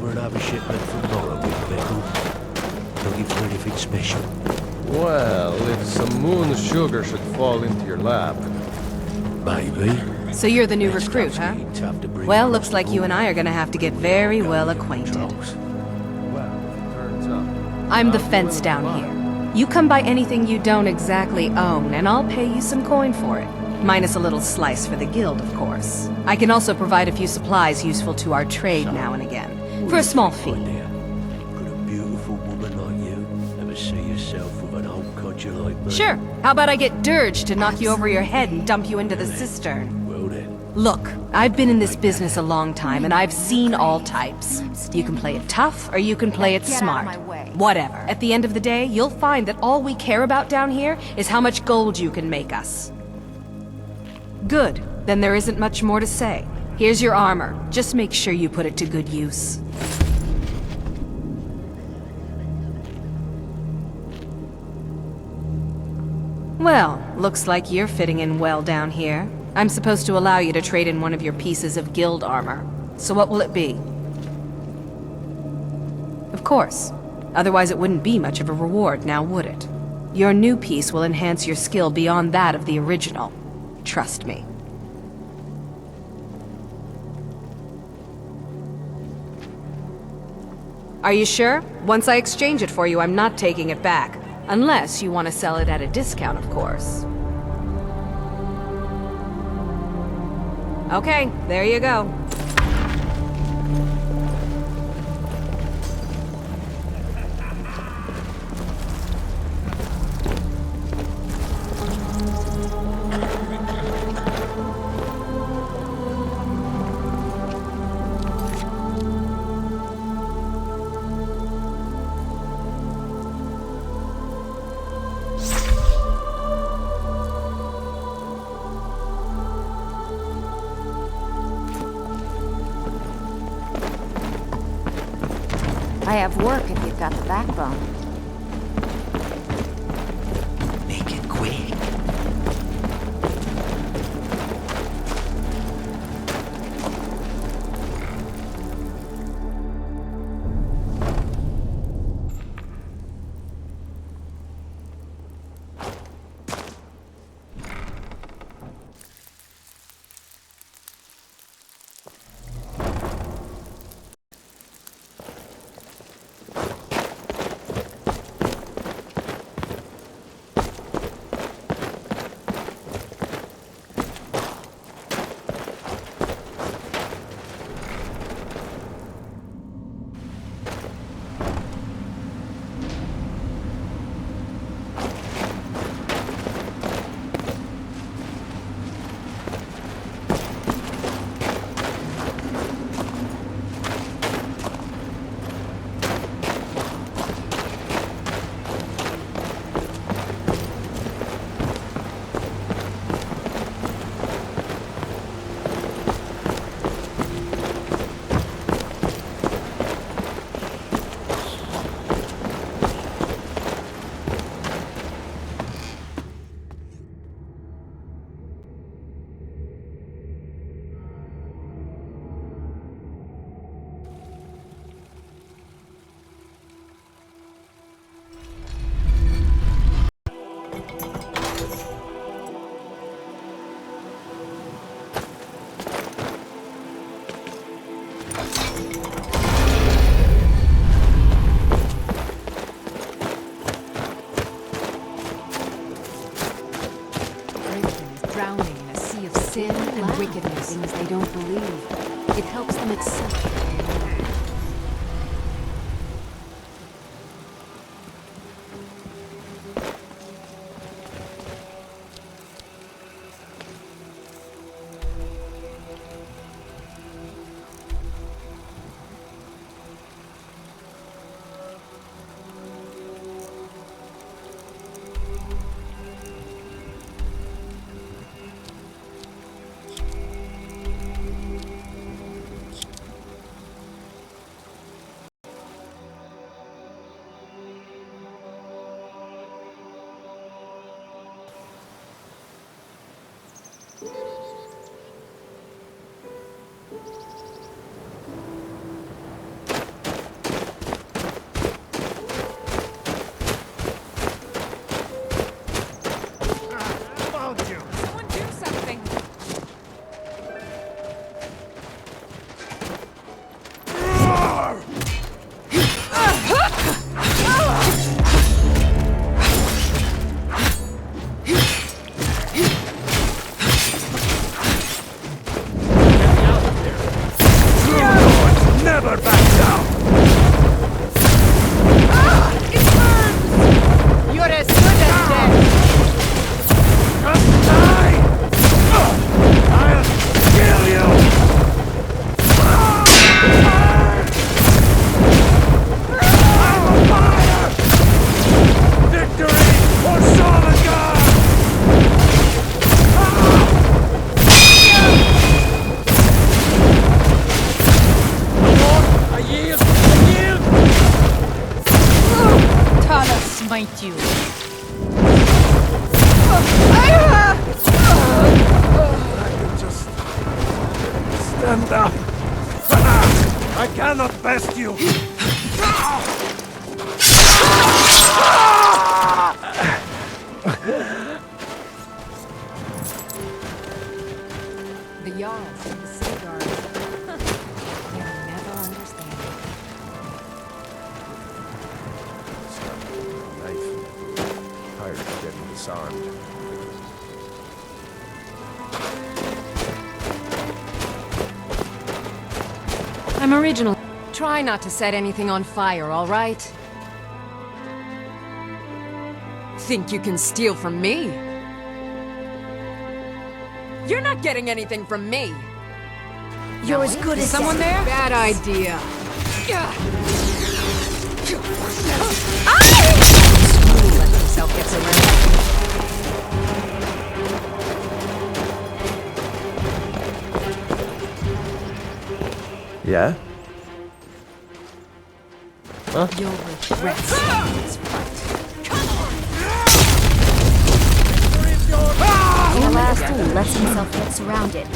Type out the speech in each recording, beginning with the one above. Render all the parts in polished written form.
over another shipment tomorrow with Pickle. Looking for anything special? Well, if some moon sugar should fall into your lap. Maybe. So you're the new That recruit, stuff's huh? getting tough to bring Well, across looks the like you and border. I are gonna have to get very well acquainted. Controls. Well, turns out. I'm the fence down here. You come by anything you don't exactly own, and I'll pay you some coin for it. Minus a little slice for the guild, of course. I can also provide a few supplies useful to our trade now and again. For a small fee. Idea. Could a beautiful woman like you ever see yourself with an old codger like me? Sure. How about I get Dirge to knock you over your head and dump you into the cistern? Well then. Look, I've been in this business a long time, and I've seen all types. You can play it tough, or you can play it Get out smart. of my way. Whatever. At the end of the day, you'll find that all we care about down here is how much gold you can make us. Good. Then there isn't much more to say. Here's your armor. Just make sure you put it to good use. Well, looks like you're fitting in well down here. I'm supposed to allow you to trade in one of your pieces of guild armor. So what will it be? Of course. Otherwise it wouldn't be much of a reward, now would it? Your new piece will enhance your skill beyond that of the original. Trust me. Are you sure? Once I exchange it for you, I'm not taking it back. Unless you want to sell it at a discount, of course. Okay, there you go. I have work if you've got the backbone. Make it quick. fight you. Just stand up. I cannot best you. The yards and the safeguards. They'll never understand. Stop getting a knife. Tired of getting disarmed. I'm original. Try not to set anything on fire, all right? Think you can steal from me? You're not getting anything from me! You're as good as Someone dead. there? Bad idea. Let himself get surrounded. Yeah? You'll regret staying this fight. The last fool lets himself get surrounded.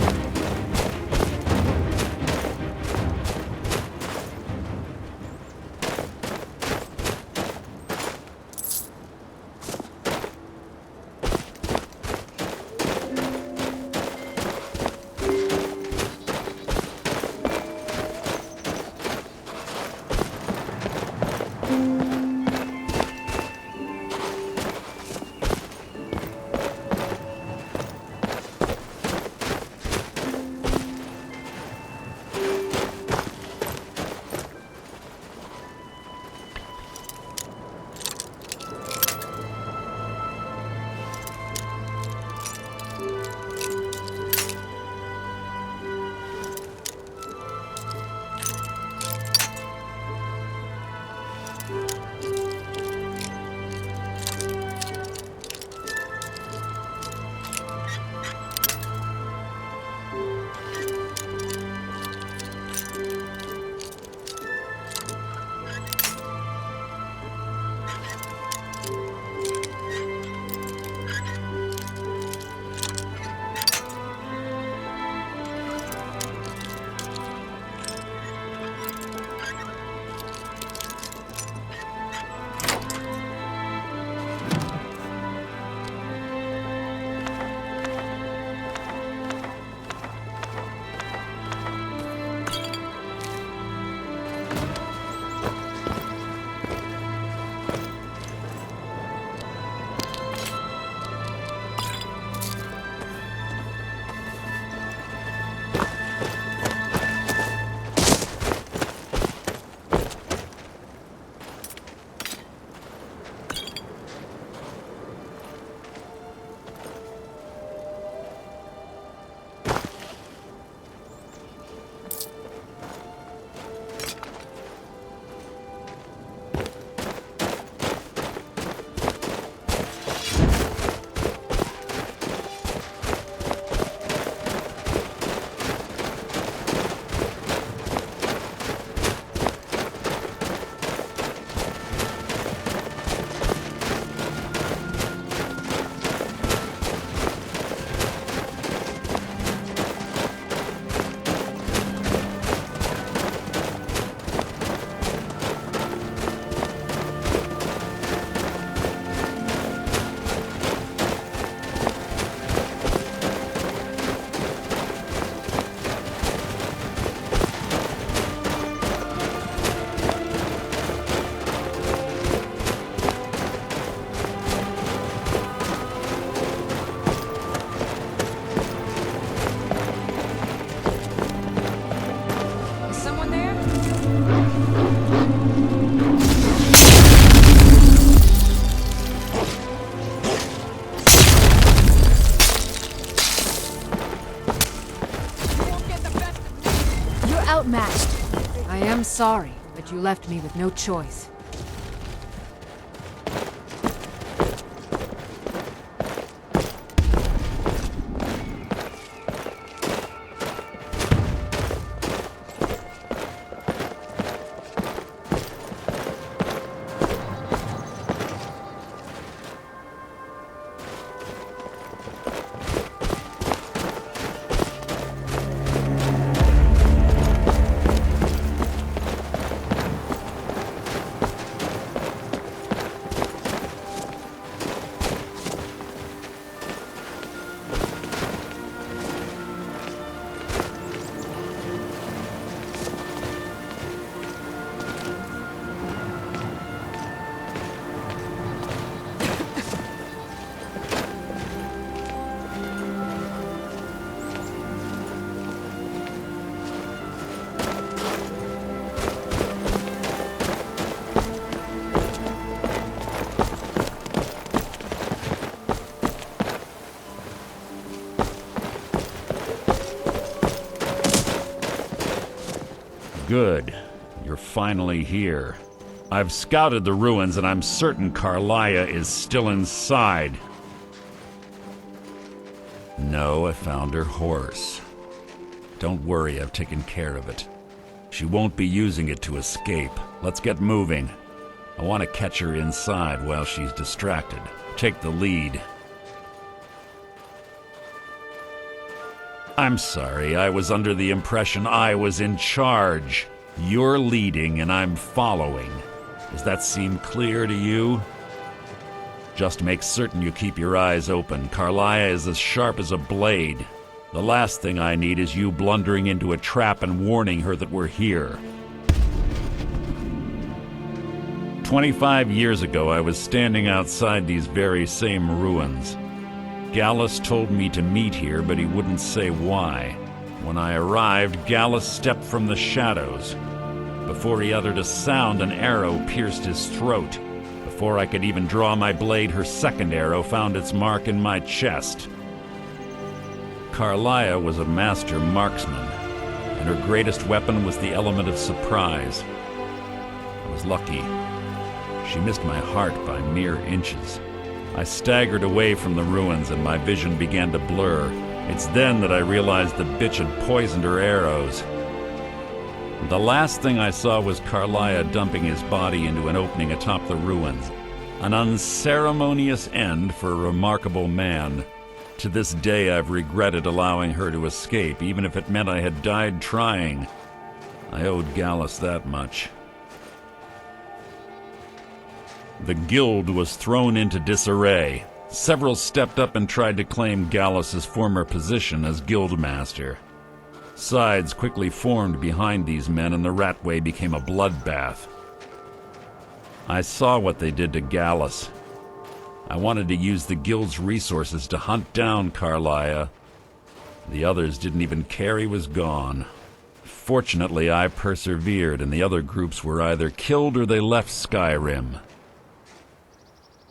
outmatched. I am sorry, but you left me with no choice. Good. You're finally here. I've scouted the ruins and I'm certain Carlia is still inside. No, I found her horse. Don't worry, I've taken care of it. She won't be using it to escape. Let's get moving. I want to catch her inside while she's distracted. Take the lead. I'm sorry, I was under the impression I was in charge. You're leading and I'm following. Does that seem clear to you? Just make certain you keep your eyes open. Carlia is as sharp as a blade. The last thing I need is you blundering into a trap and warning her that we're here. 25 years ago, I was standing outside these very same ruins. Gallus told me to meet here, but he wouldn't say why. When I arrived, Gallus stepped from the shadows. Before he uttered a sound, an arrow pierced his throat. Before I could even draw my blade, her second arrow found its mark in my chest. Carlia was a master marksman, and her greatest weapon was the element of surprise. I was lucky. She missed my heart by mere inches. I staggered away from the ruins and my vision began to blur. It's then that I realized the bitch had poisoned her arrows. The last thing I saw was Carlia dumping his body into an opening atop the ruins. An unceremonious end for a remarkable man. To this day I've regretted allowing her to escape, even if it meant I had died trying. I owed Gallus that much. The guild was thrown into disarray. Several stepped up and tried to claim Gallus's former position as guildmaster. Sides quickly formed behind these men and the Ratway became a bloodbath. I saw what they did to Gallus. I wanted to use the guild's resources to hunt down Carlia. The others didn't even care he was gone. Fortunately, I persevered and the other groups were either killed or they left Skyrim.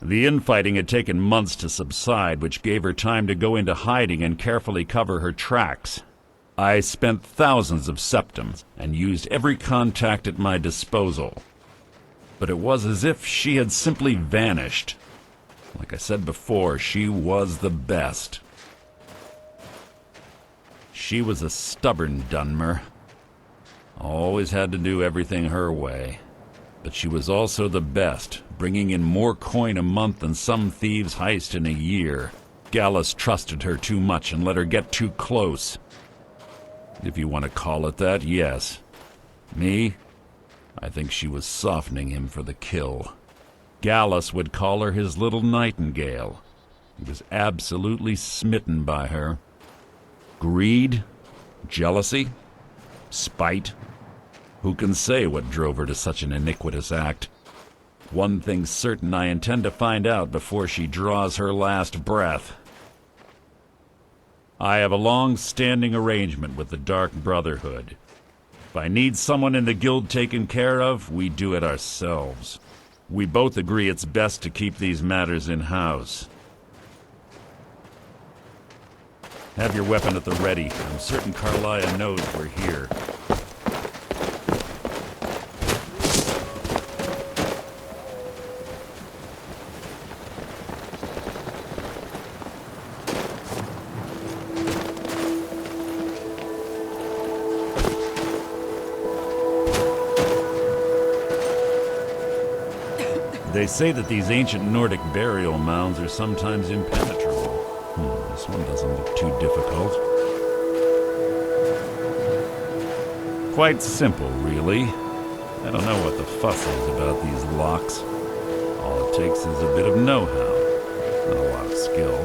The infighting had taken months to subside, which gave her time to go into hiding and carefully cover her tracks. I spent thousands of septims and used every contact at my disposal. But it was as if she had simply vanished. Like I said before, she was the best. She was a stubborn Dunmer. Always had to do everything her way. But she was also the best, bringing in more coin a month than some thieves heist in a year. Gallus trusted her too much and let her get too close. If you want to call it that, yes. Me? I think she was softening him for the kill. Gallus would call her his little nightingale. He was absolutely smitten by her. Greed? Jealousy? Spite? Who can say what drove her to such an iniquitous act? One thing's certain, I intend to find out before she draws her last breath. I have a long-standing arrangement with the Dark Brotherhood. If I need someone in the guild taken care of, we do it ourselves. We both agree it's best to keep these matters in-house. Have your weapon at the ready. I'm certain Carlia knows we're here. They say that these ancient Nordic burial mounds are sometimes impenetrable. This one doesn't look too difficult. Quite simple, really. I don't know what the fuss is about these locks. All it takes is a bit of know-how, not a lot of skill.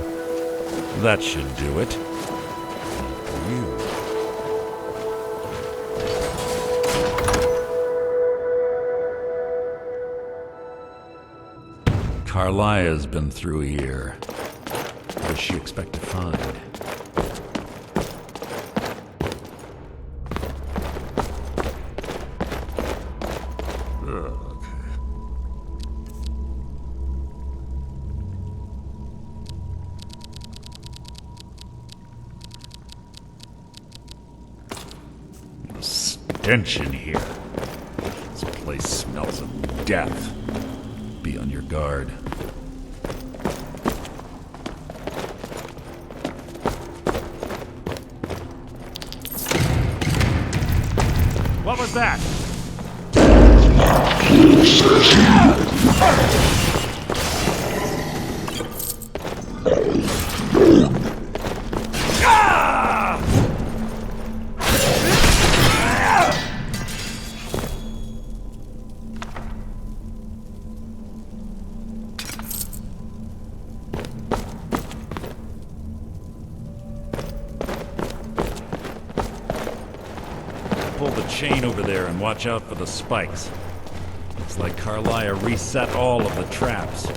That should do it. After you. Carlia's been through here. What does she expect to find? stench in here. This place smells of death. Be on your guard. What was that? Pull the chain over there and watch out for the spikes. Looks like Carlia reset all of the traps.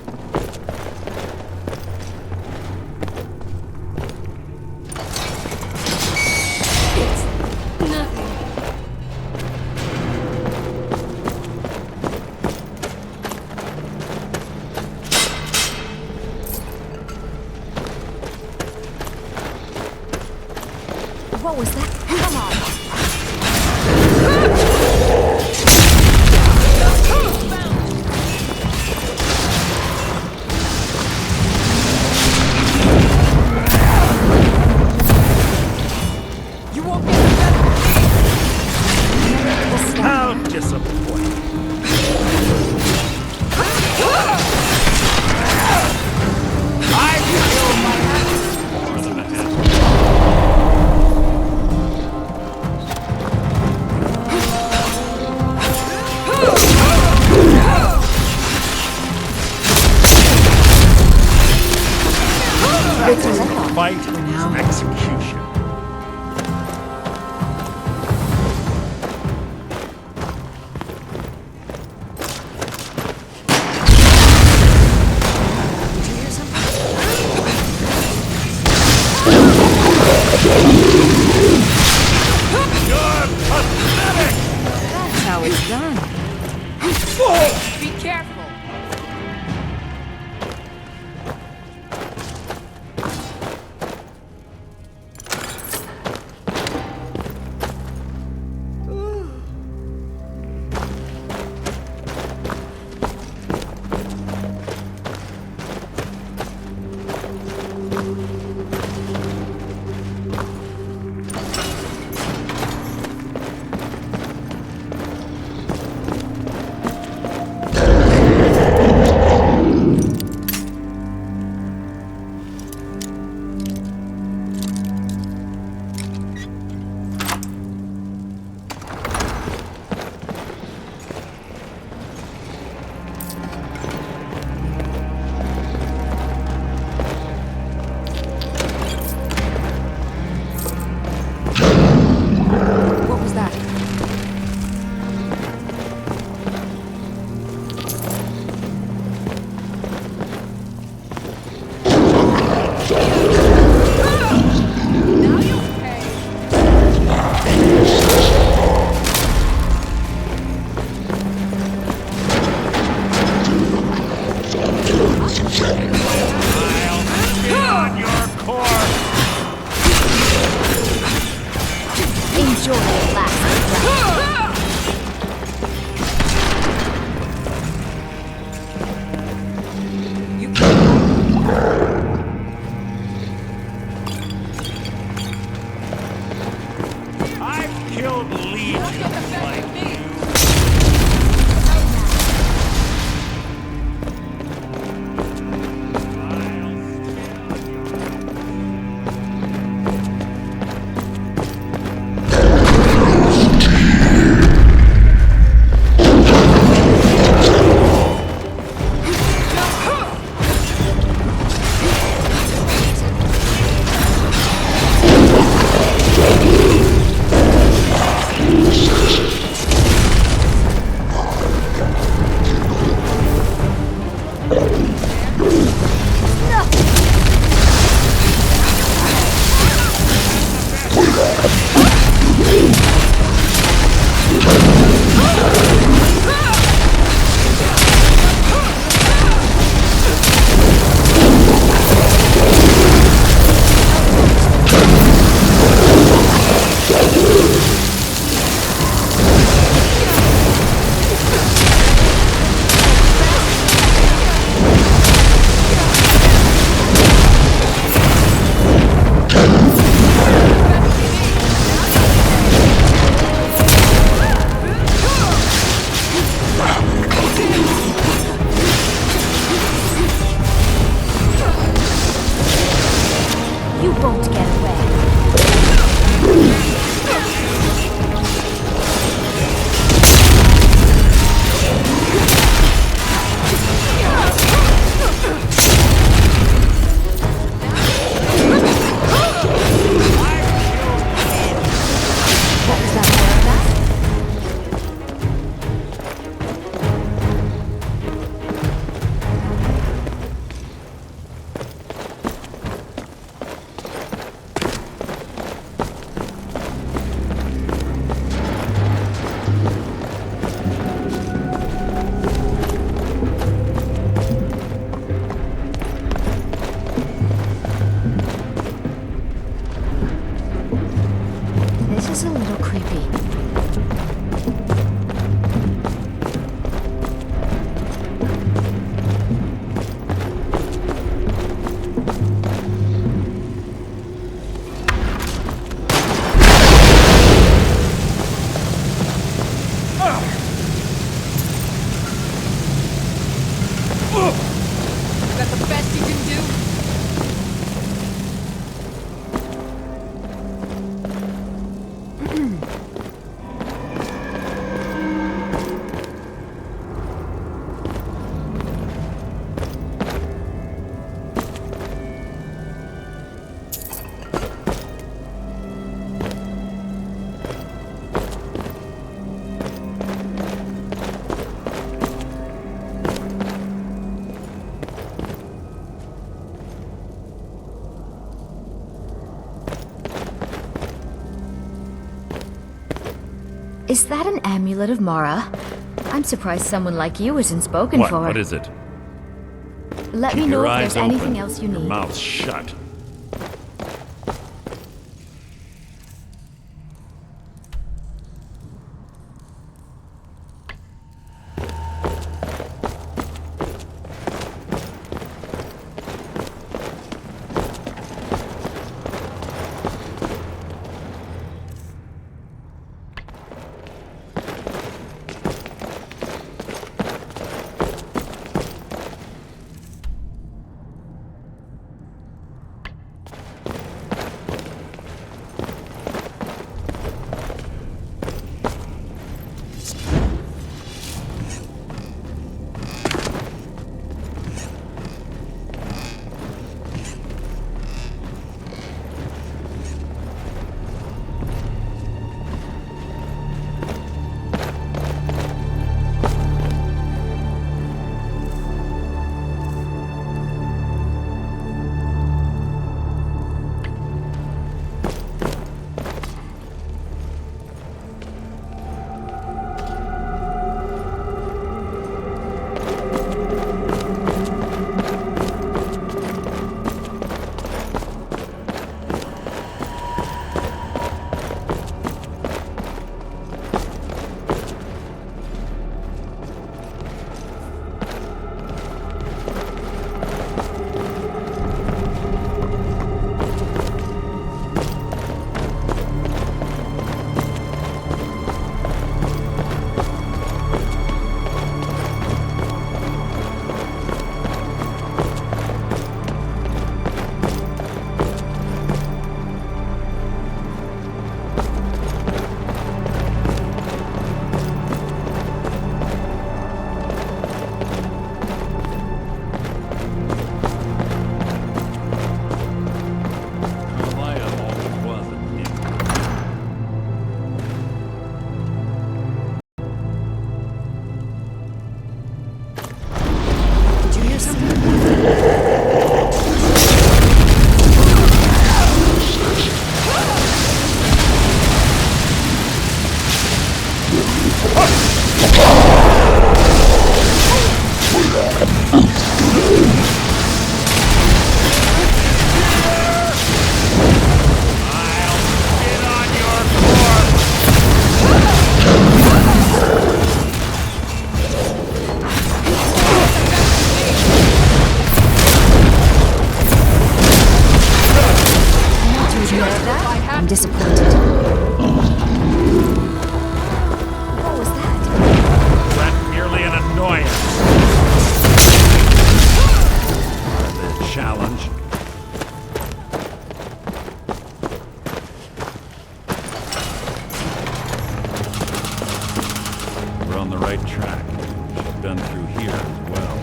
What was that? Come on. You won't get it better than me! How disappointing. I feel my hands! More than a handful. Fight is execution. You're pathetic! That's how it's done. Be careful! Is that the best you can do? Is that an amulet of Mara? I'm surprised someone like you isn't spoken for. What is it? Let me Keep know your if eyes there's open, anything else you your need. mouth shut. I'm disappointed. What was that? That's merely an annoyance. The challenge. We're on the right track. She's been through here as well.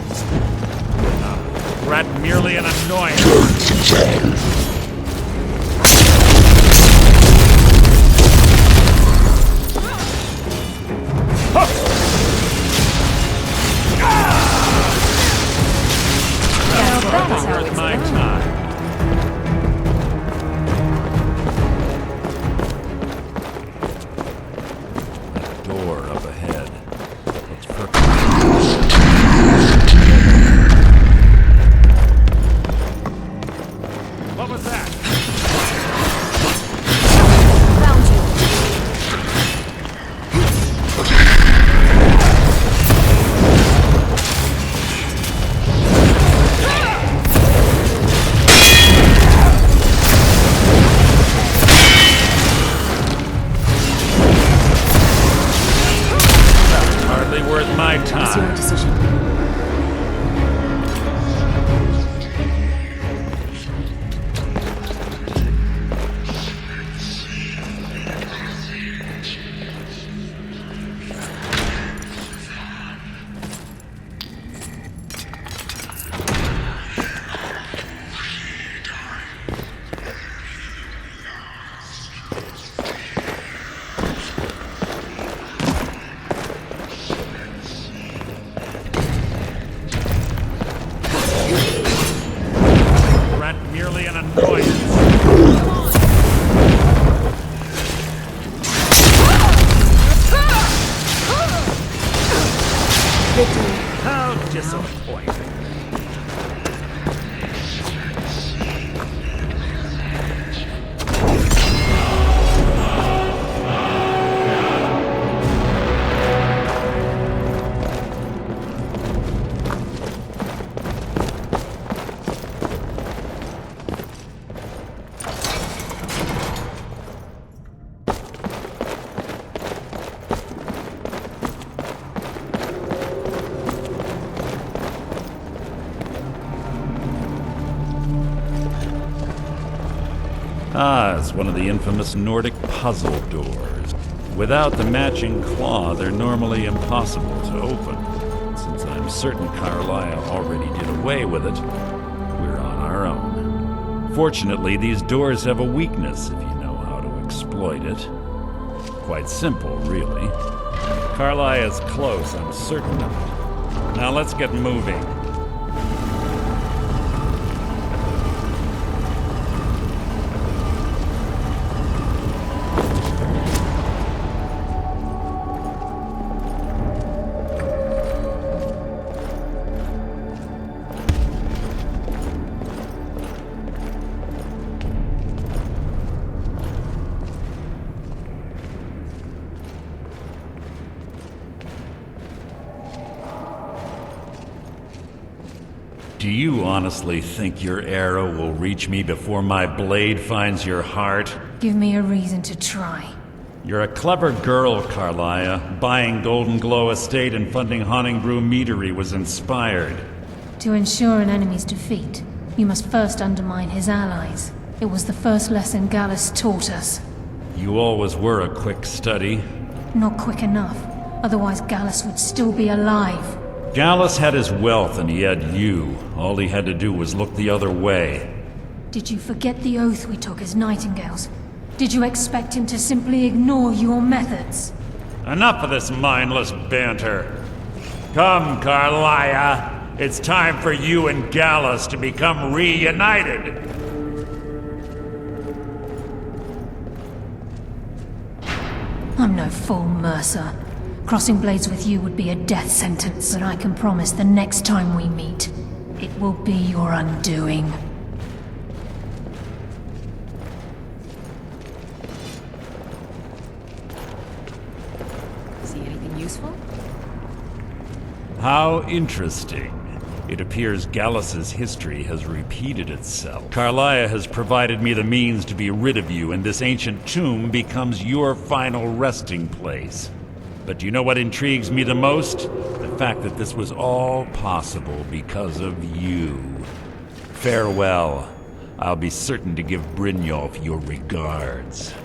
Rat merely an annoyance. That's how Worth it's my done. time. Door up ahead. Looks perfect. What was that? Found you. Hardly worth my It's your time. decision. annoyance. How disappointing. Ah, it's one of the infamous Nordic puzzle doors. Without the matching claw, they're normally impossible to open. Since I'm certain Carlisle already did away with it, we're on our own. Fortunately, these doors have a weakness if you know how to exploit it. Quite simple, really. Carlisle is close, I'm certain of it. Now let's get moving. Do you honestly think your arrow will reach me before my blade finds your heart? Give me a reason to try. You're a clever girl, Carlisle. Buying Golden Glow Estate and funding Honningbrew Meadery was inspired. To ensure an enemy's defeat, you must first undermine his allies. It was the first lesson Gallus taught us. You always were a quick study. Not quick enough, otherwise Gallus would still be alive. Gallus had his wealth and he had you. All he had to do was look the other way. Did you forget the oath we took as Nightingales? Did you expect him to simply ignore your methods? Enough of this mindless banter. Come, Carlisle. It's time for you and Gallus to become reunited. I'm no fool, Mercer. Crossing blades with you would be a death sentence, but I can promise the next time we meet, it will be your undoing. See anything useful? How interesting. It appears Gallus's history has repeated itself. Carlisle has provided me the means to be rid of you, and this ancient tomb becomes your final resting place. But do you know what intrigues me the most? The fact that this was all possible because of you. Farewell. I'll be certain to give Brynjolf your regards.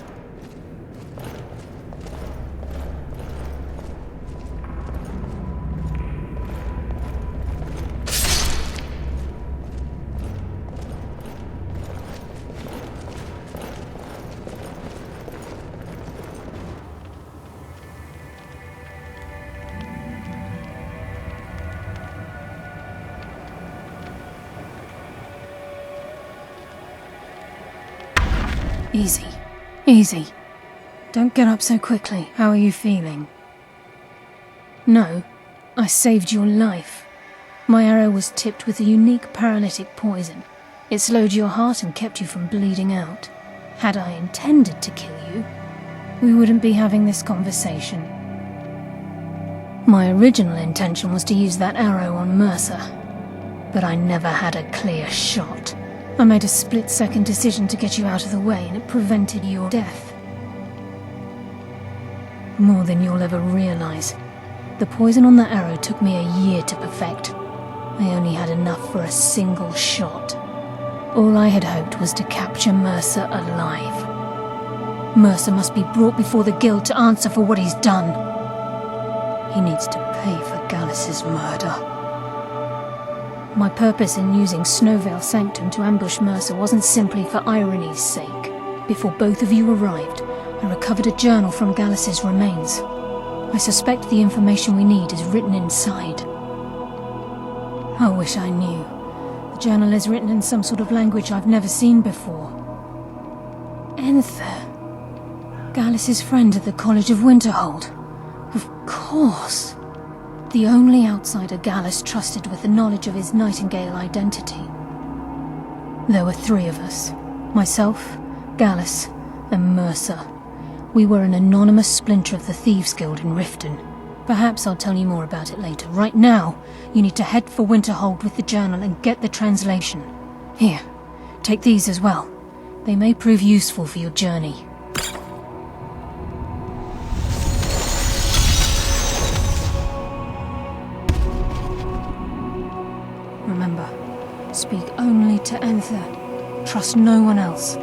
Easy. Easy. Don't get up so quickly. How are you feeling? No, I saved your life. My arrow was tipped with a unique paralytic poison. It slowed your heart and kept you from bleeding out. Had I intended to kill you, we wouldn't be having this conversation. My original intention was to use that arrow on Mercer, but I never had a clear shot. I made a split-second decision to get you out of the way, and it prevented your death. More than you'll ever realize. The poison on that arrow took me a year to perfect. I only had enough for a single shot. All I had hoped was to capture Mercer alive. Mercer must be brought before the Guild to answer for what he's done. He needs to pay for Gallus's murder. My purpose in using Snowveil Sanctum to ambush Mercer wasn't simply for irony's sake. Before both of you arrived, I recovered a journal from Gallus's remains. I suspect the information we need is written inside. I wish I knew. The journal is written in some sort of language I've never seen before. Enther. Gallus' friend at the College of Winterhold. Of course. The only outsider Gallus trusted with the knowledge of his Nightingale identity. There were 3 of us. Myself, Gallus, and Mercer. We were an anonymous splinter of the Thieves Guild in Riften. Perhaps I'll tell you more about it later. Right now, you need to head for Winterhold with the journal and get the translation. Here, take these as well. They may prove useful for your journey. Remember, speak only to Enther. Trust no one else.